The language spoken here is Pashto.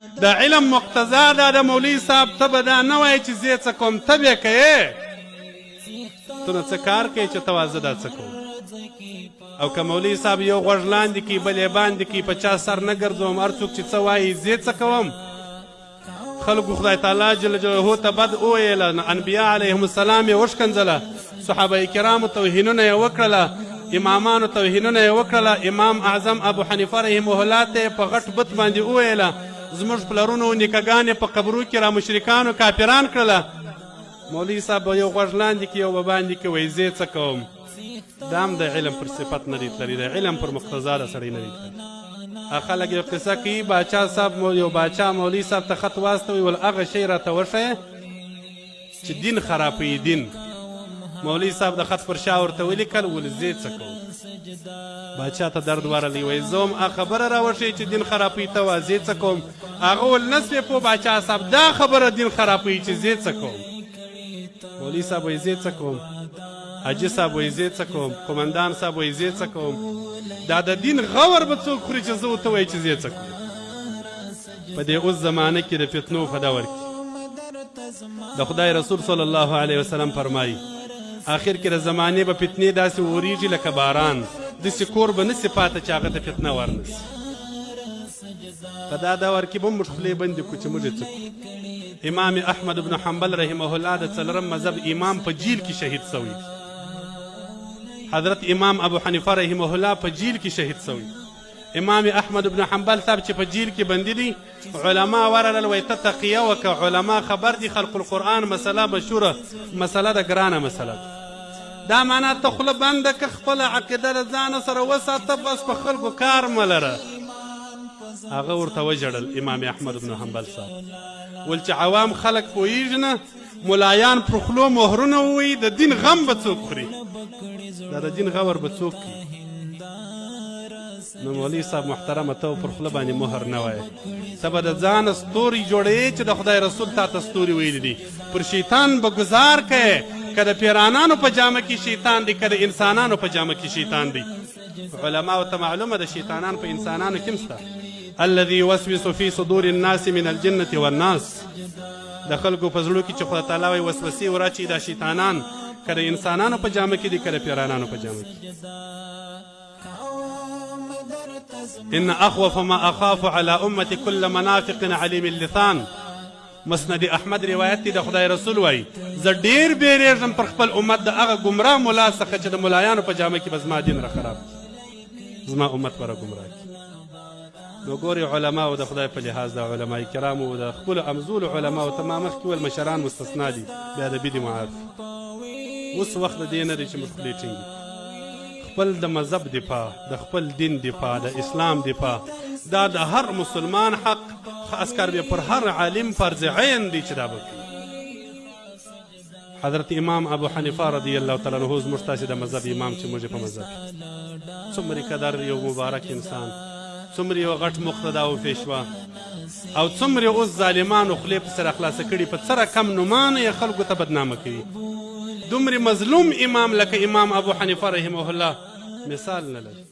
د علم مقتضا دا د مولوي صاحب ته به دا نه وایې چې زه څه کوم ته به یې کوې ته نو څه کار کوې چې ته وازه دا څه کوم او که مولوي صاحب یو غوږ لاندې کړي بل یې باندې کړي په چا سر نه ګرځوم هر څوک چې څه وایي زه څه کوم خلکو خدای تعالی جل جلاله ته بد وویله انبیا علیهم السلام یې وشکنځله صحابه کرامو توهینونه یې وکړله امامانو توهینونه یې وکړله امام اعظم ابو حنیفه رحمه الله ته په غټ بت باندې وویله زموږ پلرونو نیکهګانې په قبرو کې را مشرکانو کافران کړله مولوي صاحب به یو غوږ لاندې کړي یو به باندې کړي وایي زه څه کوم دا هم د علم پر صفت نه دی تللی د علم پر مقتضا د سړی نه دی تللی خلک یو قصه کوي باچا صاحب یو باچا مولوي صاحب ته خط واستوي ول هغه شی راته وښیه چې دین خرابوي دین مولوي صاحب د خط پر شا ورته ولیکل ول زه څه کوم باچا ته درد ورغلی وایي زه هم هغه خبره راوښیي چې دین خرابوي ته وا زه څه کوم هغه ول نه سوې پوه باچا صاحب دا خبره دین خرابوي چې زه څه کوم مولوي صاحب وایي زه څه کوم حاجي صاحب وایي زه څه کوم قمندان صاحب وایي زه څه کوم دا د دین غور به څوک خوري چې زه ورته وایي چې زه څه کوم په دې اوس زمانه کې د فتنو په دور کې د خدای رسول صلی الله علیه وسلم فرمایي آخر کې د زمانې به فتنې داسې وریږي لکه باران داسې کور به نسي پاته چې هغه ته فتنه ورنسي په دا دور کې به موږ خولې بندې کړو چې موږ یې څه کړو امام احمد بن حنبل رحمه الله د څلورم مذهب امام په جیل کې شهید سوی حضرت امام ابو حنیفه رحمه الله په جیل کې شهید سوی امام احمد بن حنبل صاحب چې په جیل کې بندي دي علما ورلل وایي ته تقیه وکړه علما خبر دي خلق القرآن مسله مشهوره مسله ده ګرانه مسله ده دا معنا ته خوله بنده که خپله عقیده د ځانه سره وساته بس په خلکو کار مه لره هغه ورته وژړل امام احمد بن حنبل صاحب ول چې عوام خلک پوهیږي نه ملایان پر خولو مهرونه ووایي د دین غم به څوک خوري دا د دین غور به څوک کوي نو مولوي صاحب محترمه ته پر خوله باندې مهر نه وایې ته به د ځانه ستوري جوړوې چې د خدای رسول تا ته ستوري ویلي دي پر شیطان به ګزار کوې که د پیرانانو په جامه کې شیطان دی که د انسانانو په جامه کې شیطان دی علماو ته معلومه د شیطانان په انسانانو کې هم شته الذي يوسوس في صدور الناس من الجنة والناس د خلکو په زړو کې چې خدای تعالی وایي وسوسې وراچوي دا شیطانان که د انسانانو په جامه کې دي که د پیرانانو په جامه کې ان اخوف ما اخاف على امتي كل منافق عليم اللسان مسند احمد روایت دی د خدای رسول وایي زه ډېر بیریږم پر خپل امت د هغه ګمراه ملا څخه چې د ملایانو په جامه کې به زما دین را خراب زما امت به را ګمراه نو ګورې علماو د خدای په لحاظ د علماء کرامو د خپلو امزولو علماو ته ما مخکې ویل مشران مستثنا دي بیا د بدي معاف اوس وخت د دې نه دی چې موږ خولې ټینګې خپل د مذهب دفاع د خپل دین دفاع د اسلام دفاع دا د هر مسلمان حق خاص کر به پر هر عالم فرض عین دی چې دا وکړي حضرت امام ابو حنیفه رضی الله تعالی عنہ زموږ تاسې د مذهب امام چې موږ په مذهب څومره قدر یو مبارک انسان څومره یو غټ مقتدا او پیشوا او څومره اوس ظالمانو خولې په سر خلاصه کړي په څه رقم نومانه یې خلکو ته بدنامه کوي دومره مظلوم امام لکه امام ابو حنیفه رحمه الله مثال نه لري